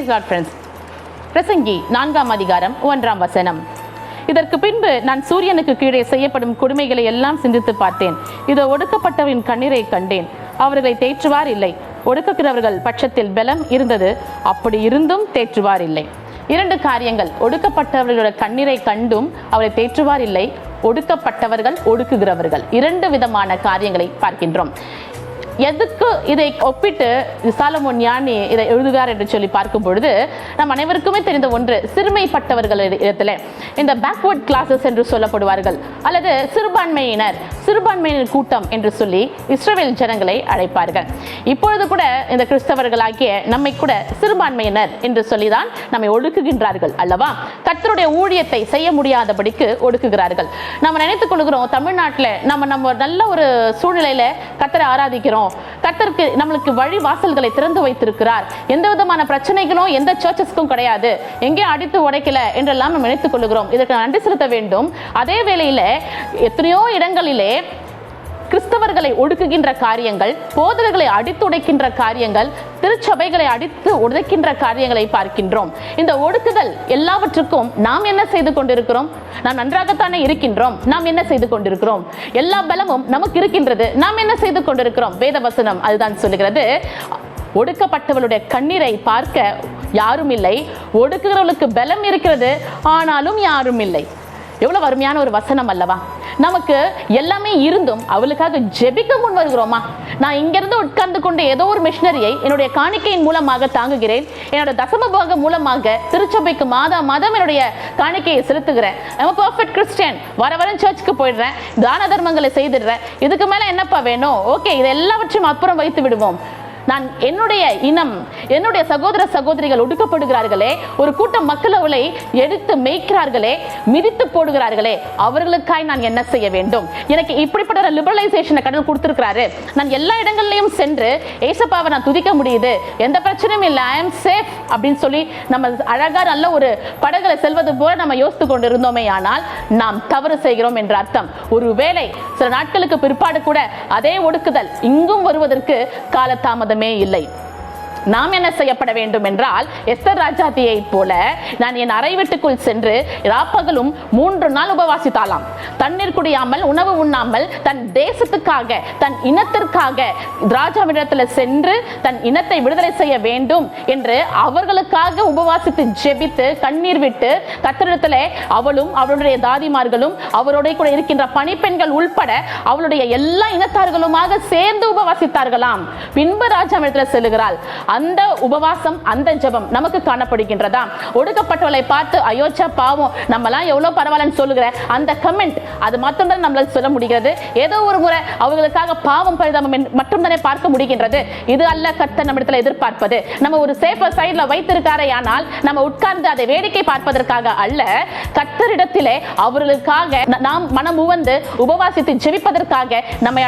Praise God friends. பிரசங்கி 4ஆம் அதிகாரம் 1ஆம் வசனம். இதற்கு பின்பு நான் சூரியனுக்கு கீழே செய்யப்படும் கொடுமைகளை எல்லாம் சிந்தித்து பார்த்தேன். இதோ ஒடுக்கப்பட்டவரின் கண்ணீரை கண்டேன். அவர்களை தேற்றுவார் இல்லை. ஒடுக்குகிறவர்கள் பட்சத்தில் பலம் இருந்தது, அப்படி இருந்தும் தேற்றுவார் இல்லை. 2 காரியங்கள். ஒடுக்கப்பட்டவர்களோட கண்ணீரை கண்டும் அவரை தேற்றுவார் இல்லை. ஒடுக்கப்பட்டவர்கள் ஒடுக்குகிறவர்கள் 2 விதமான காரியங்களை பார்க்கின்றோம். எதுக்கு இதை ஒப்பிட்டு சாலமோன் ஞானி இதை எழுதுகிறார் என்று சொல்லி பார்க்கும் பொழுது நம் அனைவருக்குமே தெரிந்த ஒன்று, சிறுமைப்பட்டவர்கள் இடத்துல இந்த பேக்வர்ட் கிளாஸஸ் என்று சொல்லப்படுவார்கள், அல்லது சிறுபான்மையினர் கூட்டம் என்று சொல்லி இஸ்ரவேல் ஜனங்களை அழைப்பார்கள். இப்பொழுது கூட இந்த கிறிஸ்தவர்களாகிய நம்மை கூட சிறுபான்மையினர் என்று சொல்லிதான் நம்மை ஒடுக்குகின்றார்கள் அல்லவா? கர்த்தருடைய ஊழியத்தை செய்ய முடியாதபடிக்கு ஒடுக்குகிறார்கள். நம்ம நினைத்துக் கொள்கிறோம், தமிழ்நாட்டில் நம்ம நல்ல ஒரு சூழ்நிலையில கர்த்தரை ஆராதிக்கிறோம், கர்த்தருக்கு நம்மளுக்கு வழி வாசல்களை திறந்து வைத்திருக்கிறார், எந்த விதமான பிரச்சனைகளும் எந்த சர்ச்சஸ்க்கும் கிடையாது, எங்கேயும் அடித்து உடைக்கல என்றெல்லாம் நம்ம நினைத்துக் கொள்கிறோம். இதற்கு நன்றி செலுத்த வேண்டும். அதே வேளையில எத்தனையோ இடங்களிலே கிறிஸ்தவர்களை ஒடுக்குகின்ற காரியங்கள், போதகர்களை அடித்து உடைக்கின்ற காரியங்கள், திருச்சபைகளை அடித்து உடைக்கின்ற காரியங்களை பார்க்கின்றோம். இந்த ஒடுக்குதல் எல்லாவற்றுக்கும் நாம் என்ன செய்து கொண்டிருக்கிறோம்? நாம் நன்றாகத்தானே இருக்கின்றோம். நாம் என்ன செய்து கொண்டிருக்கிறோம்? எல்லா பலமும் நமக்கு இருக்கின்றது. நாம் என்ன செய்து கொண்டிருக்கிறோம்? வேத வசனம் அதுதான் சொல்லுகிறது, ஒடுக்கப்பட்டவர்களுடைய கண்ணீரை பார்க்க யாரும் இல்லை, ஒடுக்குகிறவர்களுக்கு பலம் இருக்கிறது, ஆனாலும் யாரும் இல்லை. எவ்வளவு அருமையான ஒரு வசனம் அல்லவா? நமக்கு எல்லாமே இருந்தும் அவளுக்காக ஜெபிக்க முன் வருகிறோமா? நான் இங்கிருந்து உட்கார்ந்து கொண்டு ஏதோ ஒரு மிஷனரியை என்னுடைய காணிக்கையின் மூலமாக தாங்குகிறேன், என்னோட தசம பாக மூலமாக திருச்சபைக்கு மாதம் என்னுடைய காணிக்கையை செலுத்துகிறேன். பர்ஃபெக்ட் கிறிஸ்டியன், வர சர்ச்சுக்கு போயிடுறேன், தான தர்மங்களை செய்திடுறேன், இதுக்கு மேல என்னப்பா வேணும்? ஓகே, இது எல்லாவற்றையும் அப்புறம் வைத்து விடுவோம். நான் என்னுடைய இனம், என்னுடைய சகோதர சகோதரிகள் ஒடுக்கப்படுகிறார்களே, ஒரு கூட்டம் மக்கள் அவளை எடுத்து மேய்க்கிறார்களே, மிதித்து போடுகிறார்களே, அவர்களுக்காய் நான் என்ன செய்ய வேண்டும்? எனக்கு இப்படிப்பட்ட லிபரலைசேஷனை கடவுள் கொடுத்திருக்கிறாரு. நான் எல்லா இடங்கள்லையும் சென்று ஏசப்பாவை நான் துதிக்க முடியுது, எந்த பிரச்சனையும் இல்லை, ஐ எம் சேஃப் அப்படின்னு சொல்லி நம்ம அழகா நல்ல ஒரு படகுல செல்வது போல நம்ம யோசித்து கொண்டு இருந்தோமே, ஆனால் நாம் தவறு செய்கிறோம் என்ற அர்த்தம். ஒருவேளை சில நாட்களுக்கு பிற்பாடு கூட அதே ஒடுக்குதல் இங்கும் வருவதற்கு காலதாமதம் இல்லை. நாம் என்ன செய்யப்பட வேண்டும் என்றால், எஸ்தர் ராஜாத்தியை போல நான் என் அறை வீட்டுக்குள் சென்று ராப்பகலும் 3 நாள் உபவாசித்தாலாம். தண்ணீர் குடியாமல், உணவு உண்ணாமல், தன் தேசத்துக்காக, தன் இனத்திற்காக ராஜாவிடத்தில் சென்று தன் இனத்தை விடுதலை செய்ய வேண்டும் என்று அவர்களுக்காக உபவாசித்து ஜெபித்து கண்ணீர் விட்டு கர்த்தரிடத்தில் அவளும் அவளுடைய தாதிமார்களும் அவரோட கூட இருக்கின்ற பணிப்பெண்கள் உள்பட அவளுடைய எல்லா இனத்தார்களுமாக சேர்ந்து உபவாசித்தார்களாம். பின்பு ராஜாவிடத்தில் செல்லுகிறாள். அந்த உபவாசம், அந்த ஜெபம் நமக்கு காணப்படுகின்றதா? ஒடுக்கப்பட்டவளை பார்த்து அயோச்சா பாவம், நம்மலாம் எவ்வளவு பரவாயில்லன்னு சொல்லுகிற அந்த கமெண்ட், அது மட்டும் தான் நம்மளால சொல்ல முடிகிறது. ஏதோ ஒரு முறை அவர்களுக்காக பாவம் பரிதாபம் மட்டும் தானே பார்க்க முடிகின்றது. இது அல்ல கர்த்தர் நம்மிடத்தில் எதிர்பார்ப்பது. நம்ம ஒரு சேஃபர் சைடுல வைத்திருக்காரே, ஆனால் நம்ம உட்கார்ந்து அதை வேடிக்கை பார்ப்பதற்காக அல்ல, கர்த்தரிடத்திலே அவர்களுக்காக நாம் மனம் உவந்து உபவாசித்து ஜெபிப்பதற்காக நம்மை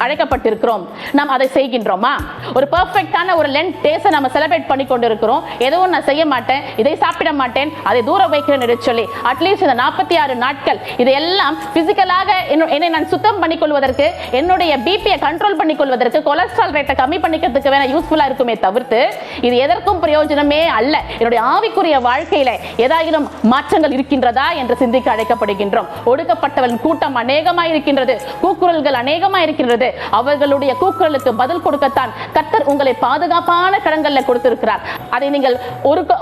அழைக்கப்பட்டிருக்கிறோம். நாம் அதை செய்கின்றோமா? ஒரு பெர்ஃபெக்ட்டான ஒரு லென்த் டேஸை நம்ம செலிப்ரேட் பண்ணி கொண்டு இருக்கிறோம். எதுவும் நான் செய்ய மாட்டேன், இதை சாப்பிட மாட்டேன், அதை தூரம் வைக்கிறேன் என்று சொல்லி அட்லீஸ்ட் இந்த 46 நாட்கள் இதையெல்லாம் பிசிக்கலாக என்னை நான் சுத்தம் பண்ணிக்கொள்வதற்கு, என்னுடைய பிபியை கண்ட்ரோல் பண்ணிக்கொள்வதற்கு, கொலஸ்ட்ரால் ரேட்டை கம்மி பண்ணிக்கிறதுக்கு வேணா யூஸ்ஃபுல்லா இருக்குமே தவிர்த்து இது எதற்கும் பிரயோஜனமே அல்ல. என்னுடைய ஆவிக்குரிய வாழ்க்கையில ஏதாயினும் மாற்றங்கள் இருக்கின்றதா என்று சிந்திக்க அழைக்கப்படுகின்றோம். ஒடுக்கப்பட்டவர்கள் கூட்டம் அநேகமாய் இருக்கின்றது, கூக்குரல்கள் அநேகமாய் இருக்கின்றது. அவர்களுடைய கூக்குரலுக்கு பதில் கொடுக்கத்தான் கர்த்தர் உங்களை பாதுகாப்பான கடன்கள்ல கொடுத்திருக்கிறார். அதை நீங்கள்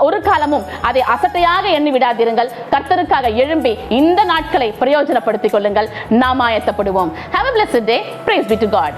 ஒரு காலமும் அதை அசட்டையாக எண்ணி விடாதீர்கள். கர்த்தருக்காக எழும்பி இந்த நாட்களை பிரயோஜனப்படுத்திக் கொள்ளுங்கள். நாம் ஆயத்தப்படுவோம். Have a blessed day. Praise be to God.